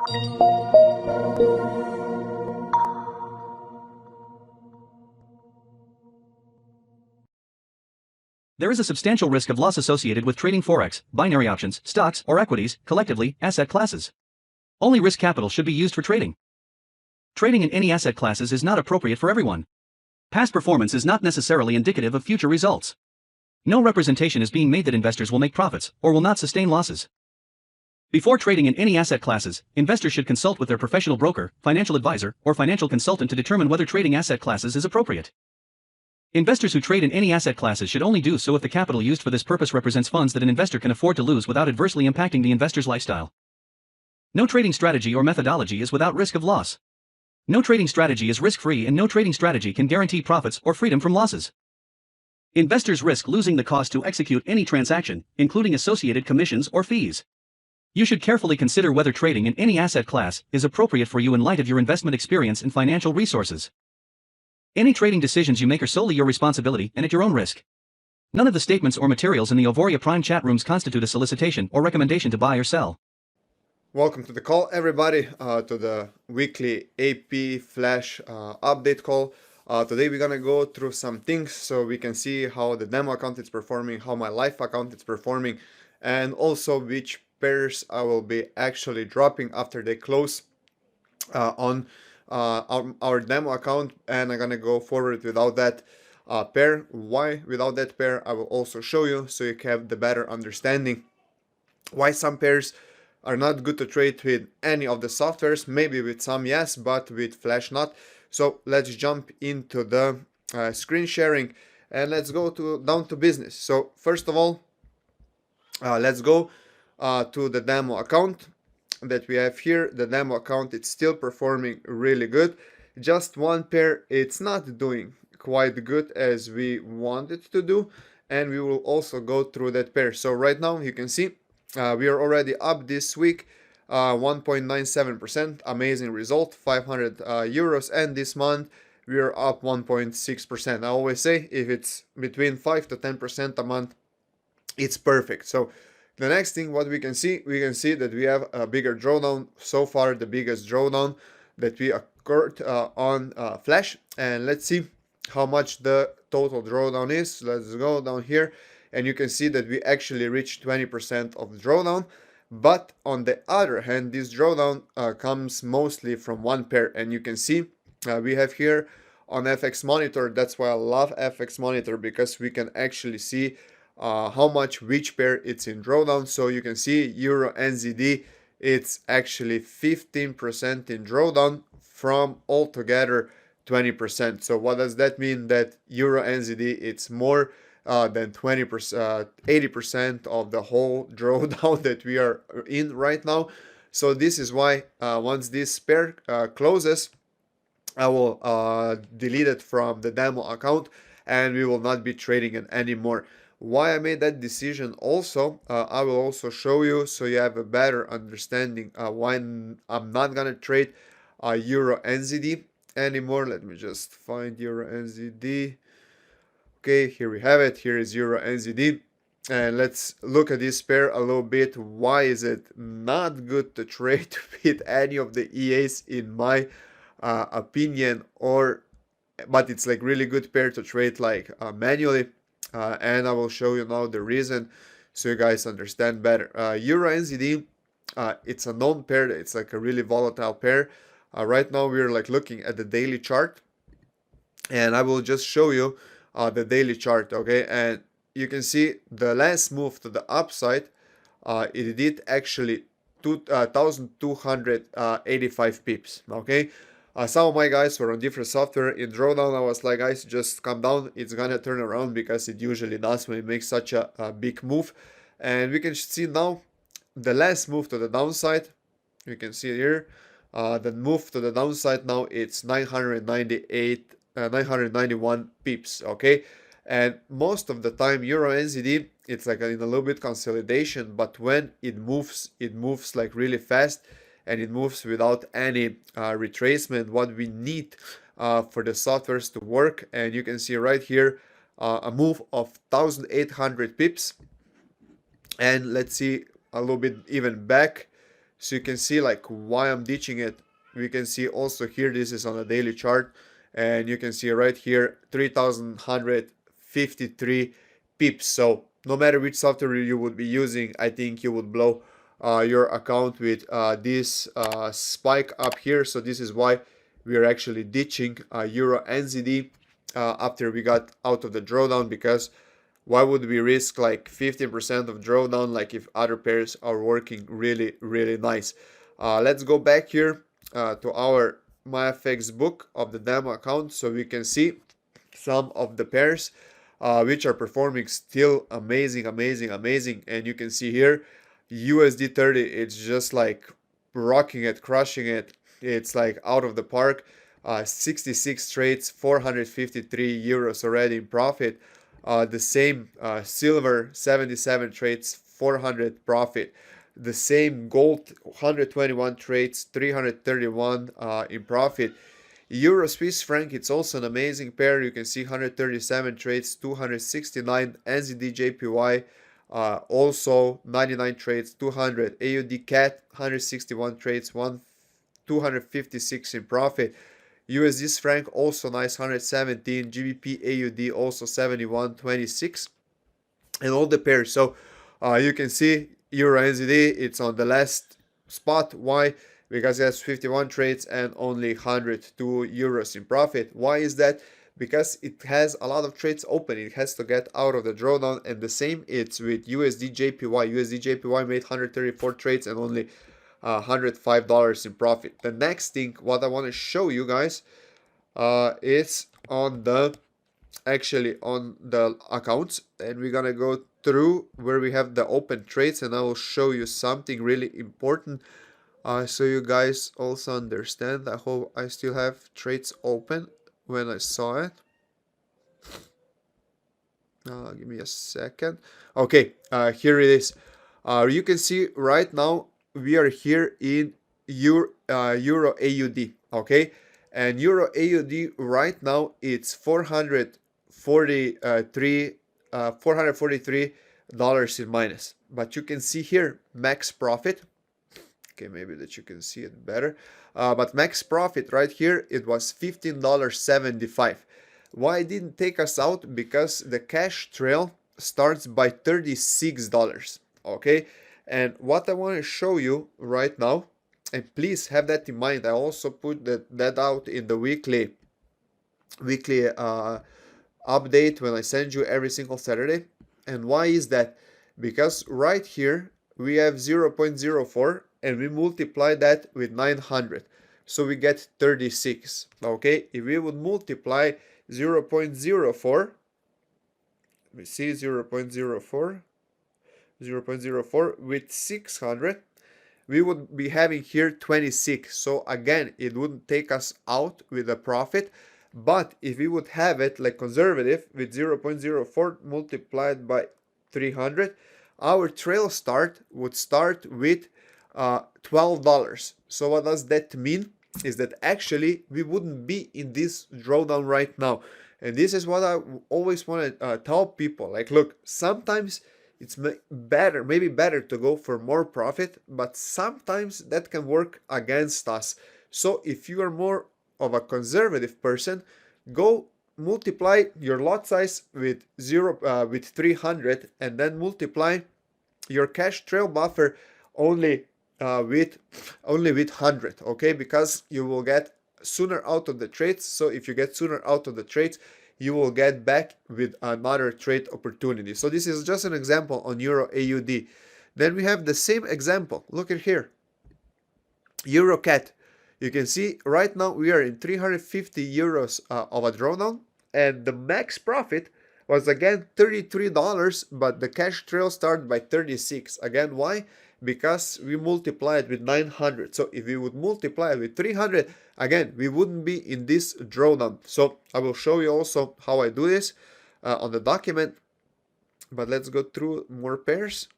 There is a substantial risk of loss associated with trading forex, binary options, stocks, or equities, collectively, asset classes. Only risk capital should be used for trading. Trading in any asset classes is not appropriate for everyone. Past performance is not necessarily indicative of future results. No representation is being made that investors will make profits, or will not sustain losses. Before trading in any asset classes, investors should consult with their professional broker, financial advisor, or financial consultant to determine whether trading asset classes is appropriate. Investors who trade in any asset classes should only do so if the capital used for this purpose represents funds that an investor can afford to lose without adversely impacting the investor's lifestyle. No trading strategy or methodology is without risk of loss. No trading strategy is risk-free, and no trading strategy can guarantee profits or freedom from losses. Investors risk losing the cost to execute any transaction, including associated commissions or fees. You should carefully consider whether trading in any asset class is appropriate for you in light of your investment experience and financial resources. Any trading decisions you make are solely your responsibility and at your own risk. None of the statements or materials in the Auvoria Prime chat rooms constitute a solicitation or recommendation to buy or sell. Welcome to the call, everybody, to the weekly AP Flash update call. Today we're gonna go through some things so we can see how the demo account is performing, how my live account is performing, and also which pairs I will be actually dropping after they close on our demo account, and I'm gonna go forward without that pair. Why without that pair, I will also show you so you have the better understanding why some pairs are not good to trade with any of the softwares. Maybe with some yes, but with Flash not. So let's jump into the screen sharing and let's go down to business. So first of all, let's go to the demo account that we have here. The demo account, it's still performing really good. Just one pair, it's not doing quite good as we want it to do, and we will also go through that pair. So right now you can see we are already up this week 1.97%, amazing result, 500 euros, and this month we are up 1.6%. I always say if it's between 5 to 10% a month, it's perfect. So the next thing what we can see that we have a bigger drawdown. So far the biggest drawdown that we occurred on Flash, and let's see how much the total drawdown is. Let's go down here and you can see that we actually reached 20% of the drawdown. But on the other hand, this drawdown comes mostly from one pair, and you can see we have here on FX Monitor. That's why I love FX Monitor, because we can actually see how much which pair it's in drawdown. So you can see Euro NZD, it's actually 15% in drawdown from altogether 20%. So what does that mean? That Euro NZD, it's more than 20%, 80% of the whole drawdown that we are in right now. So this is why once this pair closes, I will delete it from the demo account and we will not be trading it anymore. Why I made that decision also, I will also show you so you have a better understanding why I'm not gonna trade Euro NZD anymore. Let me just find Euro NZD. Okay, here we have it. Here is Euro NZD, and let's look at this pair a little bit. Why is it not good to trade with any of the EAs in my opinion, but it's like really good pair to trade like manually, and I will show you now the reason so you guys understand better. Euro NZD, it's a known pair. It's like a really volatile pair. Right now we're like looking at the daily chart, and I will just show you the daily chart. Okay, and you can see the last move to the upside, it did actually 1285 pips. Okay, some of my guys were on different software. In drawdown I was like, guys, just calm down, it's gonna turn around, because it usually does when it makes such a big move. And we can see now the last move to the downside. You can see here the move to the downside now, it's 991 pips. Okay, and most of the time Euro NZD, it's like in a little bit consolidation, but when it moves like really fast, and it moves without any retracement, what we need for the softwares to work. And you can see right here a move of 1800 pips, and let's see a little bit even back. So you can see like why I'm ditching it. We can see also here, this is on a daily chart, and you can see right here 3153 pips. So no matter which software you would be using, I think you would blow your account with this spike up here. So this is why we are actually ditching Euro NZD after we got out of the drawdown, because why would we risk like 15% of drawdown, like if other pairs are working really nice. Let's go back here to our MyFX book of the demo account, so we can see some of the pairs which are performing still amazing. And you can see here USD 30, it's just like rocking it, crushing it. It's like out of the park. 66 trades, 453 euros already in profit. The same silver, 77 trades, 400 profit. The same gold, 121 trades, 331 in profit. Euro Swiss franc, it's also an amazing pair. You can see 137 trades, 269. NZD JPY, also 99 trades, 200. AUD CAT, 161 trades, 256 in profit. USD franc also nice, 117. GBP AUD also 71.26, and all the pairs. So you can see Euro NZD, it's on the last spot. Why? Because it has 51 trades and only 102 euros in profit. Why is that? Because it has a lot of trades open. It has to get out of the drawdown, and the same it's with USD JPY. USD JPY made 134 trades and only $105 in profit. The next thing what I want to show you guys is on the accounts, and we're gonna go through where we have the open trades, and I will show you something really important so you guys also understand. I hope I still have trades open when I saw it. Give me a second. Okay, here it is. You can see right now we are here in Euro AUD, okay? And Euro AUD right now it's $443 in minus. But you can see here max profit. Okay, maybe that you can see it better. But max profit right here, it was $15.75. Why it didn't take us out? Because the cash trail starts by $36, okay? And what I want to show you right now, and please have that in mind, I also put that out in the weekly update when I send you every single Saturday. And why is that? Because right here we have 0.04 and we multiply that with 900, so we get 36. Okay, if we would multiply 0.04, we see 0.04 with 600, we would be having here 26. So again, it wouldn't take us out with a profit. But if we would have it like conservative with 0.04 multiplied by 300, our trail start would start with $12. So what does that mean? Is that actually we wouldn't be in this drawdown right now. And this is what I always want to tell people. Like, look, sometimes it's maybe better to go for more profit, but sometimes that can work against us. So if you are more of a conservative person, go multiply your lot size with 300, and then multiply your cash trail buffer only with 100, okay? Because you will get sooner out of the trades. So if you get sooner out of the trades, you will get back with another trade opportunity. So this is just an example on Euro AUD. Then we have the same example. Look at here, Euro CAT. You can see right now we are in 350 euros of a drawdown, and the max profit was again $33, but the cash trail started by 36. Again, why? Because we multiplied with 900. So if we would multiply with 300, again, we wouldn't be in this drawdown. So I will show you also how I do this on the document, but let's go through more pairs.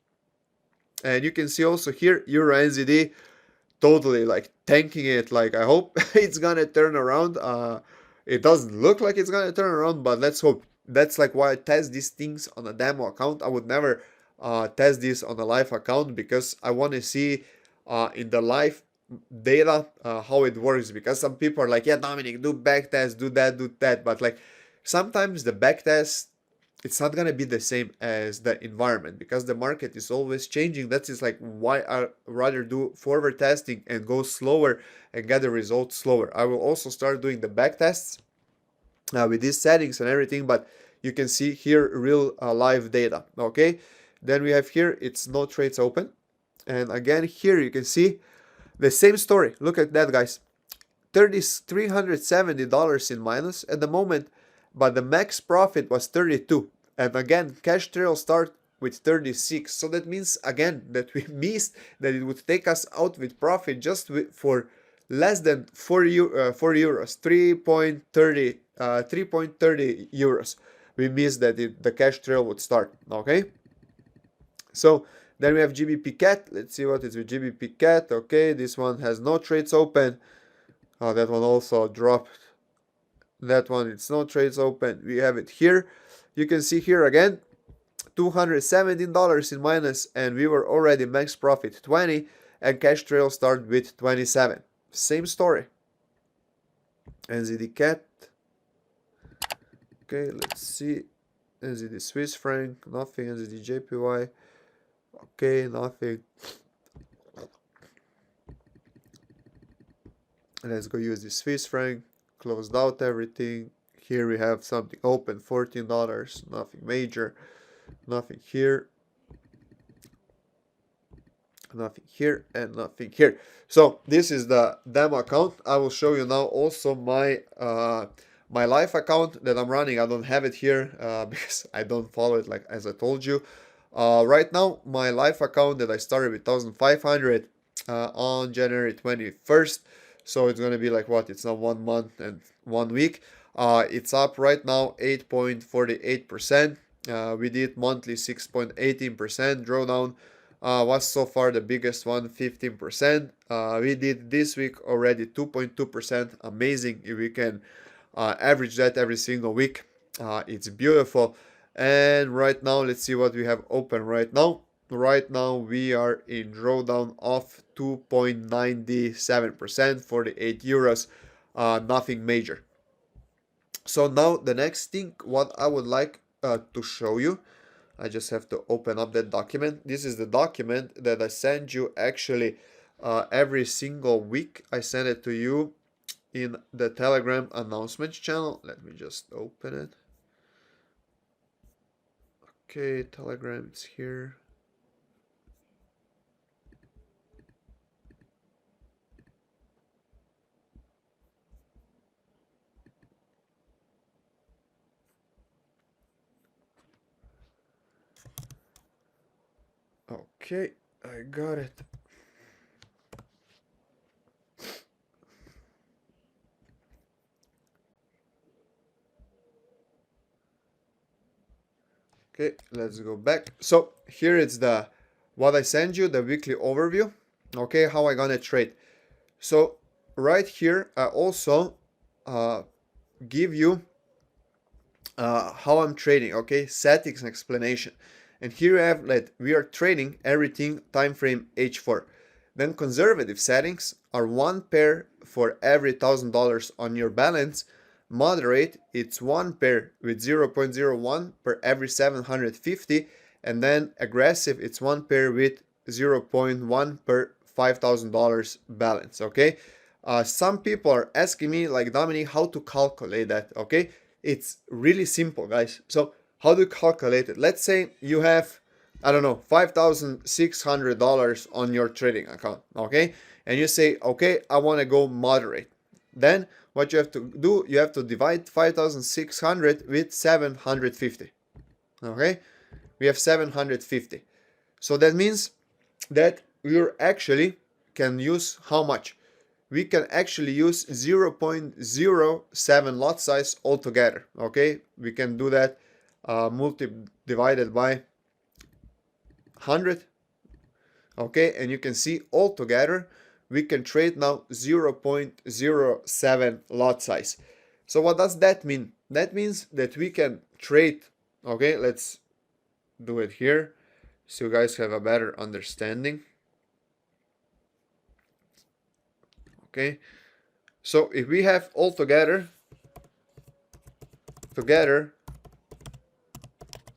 And you can see also here Euro NZD totally like tanking it. Like, I hope it's gonna turn around. It doesn't look like it's gonna turn around, but let's hope. That's like why I test these things on a demo account. I would never test this on a live account, because I want to see in the live data how it works, because some people are like, yeah, Dominic, do back test, do that, but like sometimes the back test, it's not gonna be the same as the environment, because the market is always changing. That is like why I rather do forward testing and go slower and get the results slower. I will also start doing the back tests with these settings and everything, but you can see here real live data. Okay, then we have here, it's no trades open, and again here you can see the same story. Look at that, guys. $370 in minus at the moment, but the max profit was 32. And again, cash trail start with 36. So that means again that we missed that it would take us out with profit just for less than 4 euros, 3.30 euros. We missed that the cash trail would start. Okay. So then we have GBP cat. Let's see what is with GBP cat. Okay, this one has no trades open. Oh, that one also dropped. That one, it's no trades open. We have it here. You can see here again, $217 in minus, and we were already max profit 20, and cash trail start with 27. Same story. NZD cat. Okay, let's see. NZD Swiss franc, nothing. NZD JPY. Okay, nothing. Let's go use the Swiss franc. Closed out everything. Here we have something open, $14. Nothing major. Nothing here. Nothing here, and nothing here. So this is the demo account. I will show you now also my my live account that I'm running. I don't have it here because I don't follow it, like as I told you. Right now, my live account that I started with 1,500 on January 21st. So it's gonna be like what? It's now 1 month and 1 week. It's up right now 8.48%. We did monthly 6.18% drawdown. Was so far the biggest one, 15%. We did this week already 2.2%. Amazing if we can average that every single week. It's beautiful. And right now, let's see what we have open right now. Right now, we are in drawdown of 2.97%, 48 euros. Nothing major. So now the next thing, what I would like to show you, I just have to open up that document. This is the document that I send you actually every single week. I send it to you in the Telegram announcements channel. Let me just open it. Okay, Telegram, it's here. Okay, I got it. Okay, let's go back. So here it's the what I send you, the weekly overview. Okay, how I gonna trade. So right here I also give you how I'm trading. Okay, settings and explanation. And here I have that we are trading everything time frame H4. Then conservative settings are one pair for every $1,000 on your balance. Moderate, it's one pair with 0.01 per every 750, and then aggressive, it's one pair with 0.1 per $5,000 balance. Okay, some people are asking me like, Dominic, how to calculate that. Okay, it's really simple, guys. So how do you calculate it? Let's say you have, I don't know, $5,600 on your trading account. Okay, and you say, okay, I want to go moderate. Then what you have to do, you have to divide 5,600 with 750. Okay, we have 750. So that means that we actually can use how much? We can actually use 0.07 lot size altogether. Okay, we can do that divided by 100. Okay, and you can see altogether we can trade now 0.07 lot size. So what does that mean? That means that we can trade. Okay, let's do it here so you guys have a better understanding. Okay, so if we have all together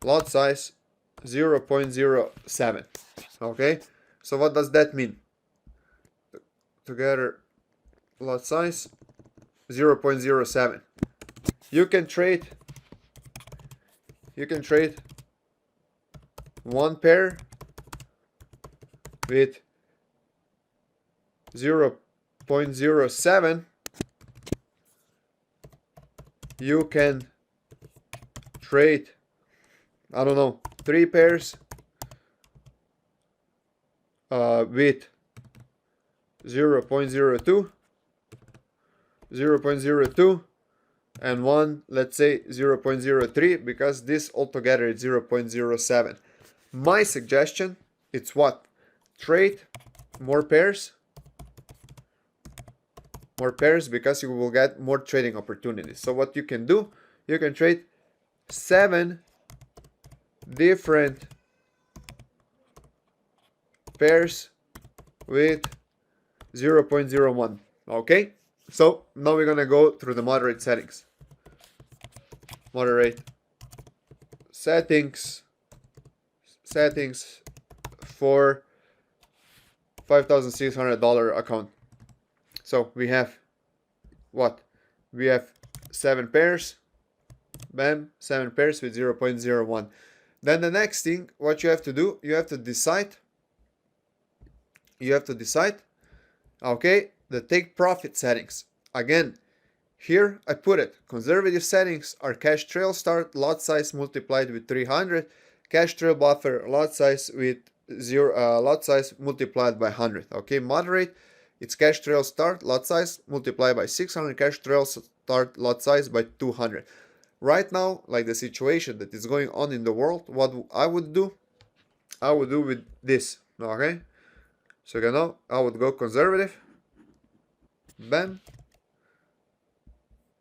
lot size 0.07. Okay, so what does that mean? Together lot size 0.07. You can trade one pair with 0.07. You can trade, I don't know, 3 pairs with 0.02, 0.02, and one, let's say 0.03, because this altogether is 0.07. My suggestion, it's what? Trade more pairs, because you will get more trading opportunities. So what you can do, you can trade 7 different pairs with 0.01. Okay, so now we're gonna go through the moderate settings. Moderate settings for $5,600 account. So we have what? We have 7 pairs. Bam, 7 pairs with 0.01. Then the next thing, what you have to do, you have to decide. Okay, the take profit settings. Again, here I put it. Conservative settings are cash trail start, lot size multiplied with 300, cash trail buffer, lot size with lot size multiplied by 100. Okay, moderate, it's cash trail start, lot size multiplied by 600, cash trail start, lot size by 200. Right now, like the situation that is going on in the world, what I would do with this. Okay, so you know, I would go conservative, bam,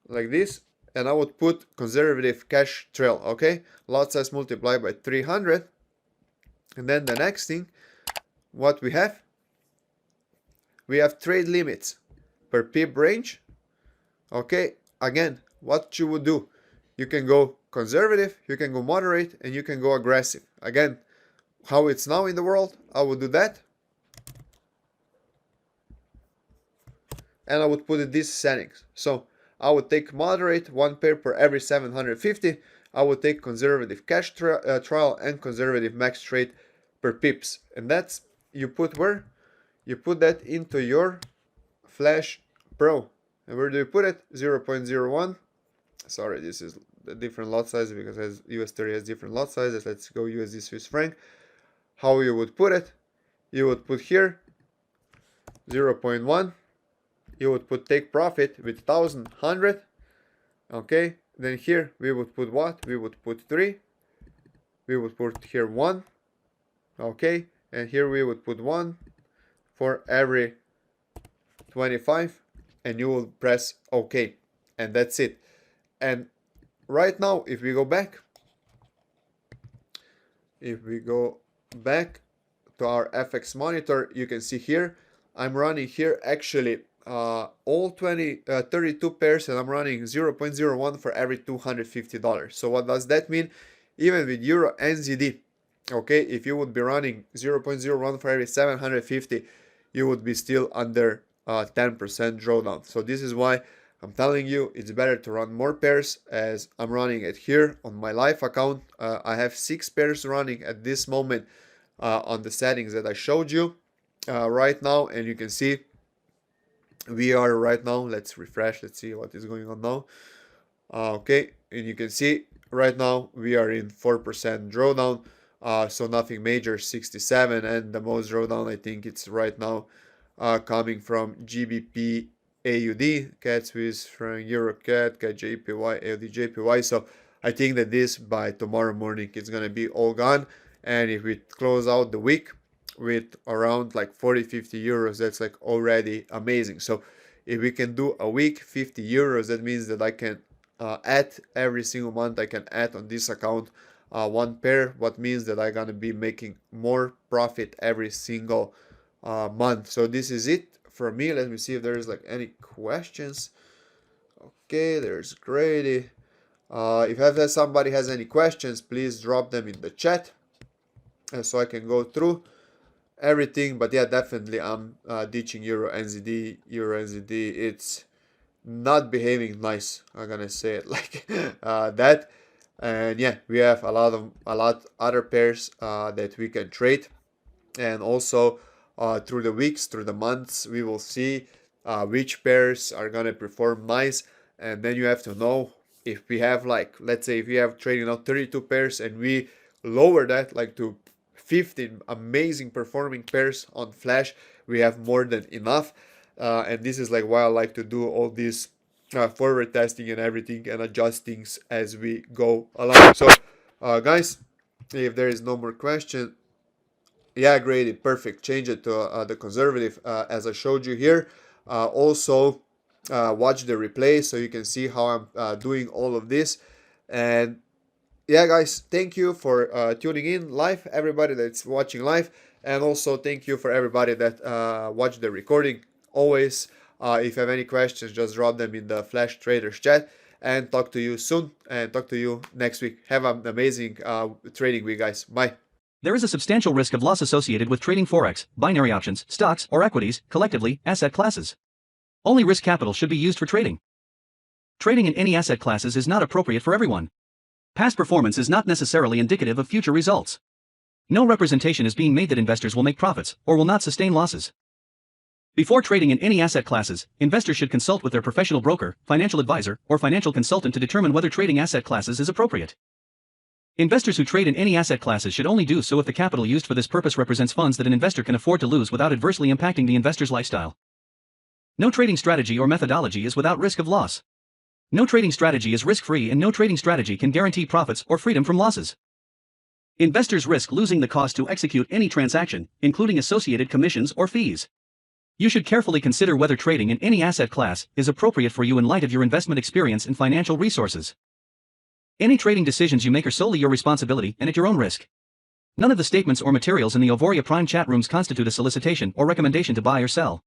like this, and I would put conservative cash trail. Okay, lot size multiplied by 300, and then the next thing, what we have trade limits per pip range. Okay, again, what you would do, you can go conservative, you can go moderate, and you can go aggressive. Again, how it's now in the world, I would do that, and I would put it these settings. So I would take moderate, 1 pair per every 750. I would take conservative cash trial and conservative max trade per pips. And that's, you put where? You put that into your Flash Pro. And where do you put it? 0.01. Sorry, this is a different lot size because as US30 has different lot sizes. Let's go USD Swiss franc. How you would put it? You would put here 0.1. You would put take profit with 1,100. Okay, then here we would put what? We would put 3. We would put here 1. Okay, and here we would put 1 for every 25, and you will press OK, and that's it. And right now, if we go back to our FX monitor, you can see here I'm running here actually all 32 pairs, and I'm running 0.01 for every $250. So what does that mean? Even with Euro NZD, okay, if you would be running 0.01 for every 750, you would be still under 10% drawdown. So this is why I'm telling you it's better to run more pairs, as I'm running it here on my live account. I have 6 pairs running at this moment on the settings that I showed you right now, and you can see we are right now, let's refresh, let's see what is going on now. Okay, and you can see right now we are in 4% drawdown, so nothing major, 67, and the most drawdown I think it's right now coming from GBP AUD, CAD Swiss franc, Euro CAD, CAD JPY, AUD JPY. So I think that this by tomorrow morning it's gonna be all gone, and if we close out the week with around like 40-50 euros, that's like already amazing. So if we can do a week 50 euros, that means that I can add every single month, I can add on this account 1 pair, what means that I'm gonna be making more profit every single month. So this is it from me. Let me see if there's like any questions. Okay, there's Grady. If somebody has any questions, please drop them in the chat, so I can go through everything. But yeah, definitely I'm ditching Euro NZD. Euro NZD, it's not behaving nice. I'm gonna say it like that. And yeah, we have a lot other pairs that we can trade, and also through the weeks, through the months, we will see which pairs are gonna perform nice. And then you have to know, if we have, like, let's say if we have trading out 32 pairs and we lower that like to 15 amazing performing pairs on Flash, we have more than enough. And this is like why I like to do all this forward testing and everything, and adjust things as we go along. So guys, if there is no more question, yeah, great, perfect, change it to the conservative, as I showed you here. Also watch the replay so you can see how I'm doing all of this. And yeah, guys, thank you for tuning in live, everybody that's watching live, and also thank you for everybody that watched the recording. Always, if you have any questions, just drop them in the Flash Traders chat, and talk to you soon, and talk to you next week. Have an amazing trading week, guys. Bye. There is a substantial risk of loss associated with trading forex, binary options, stocks, or equities, collectively, asset classes. Only risk capital should be used for trading. Trading in any asset classes is not appropriate for everyone. Past performance is not necessarily indicative of future results. No representation is being made that investors will make profits or will not sustain losses. Before trading in any asset classes, investors should consult with their professional broker, financial advisor, or financial consultant to determine whether trading asset classes is appropriate. Investors who trade in any asset classes should only do so if the capital used for this purpose represents funds that an investor can afford to lose without adversely impacting the investor's lifestyle. No trading strategy or methodology is without risk of loss. No trading strategy is risk-free, and no trading strategy can guarantee profits or freedom from losses. Investors risk losing the cost to execute any transaction, including associated commissions or fees. You should carefully consider whether trading in any asset class is appropriate for you in light of your investment experience and financial resources. Any trading decisions you make are solely your responsibility and at your own risk. None of the statements or materials in the Auvoria Prime chat rooms constitute a solicitation or recommendation to buy or sell.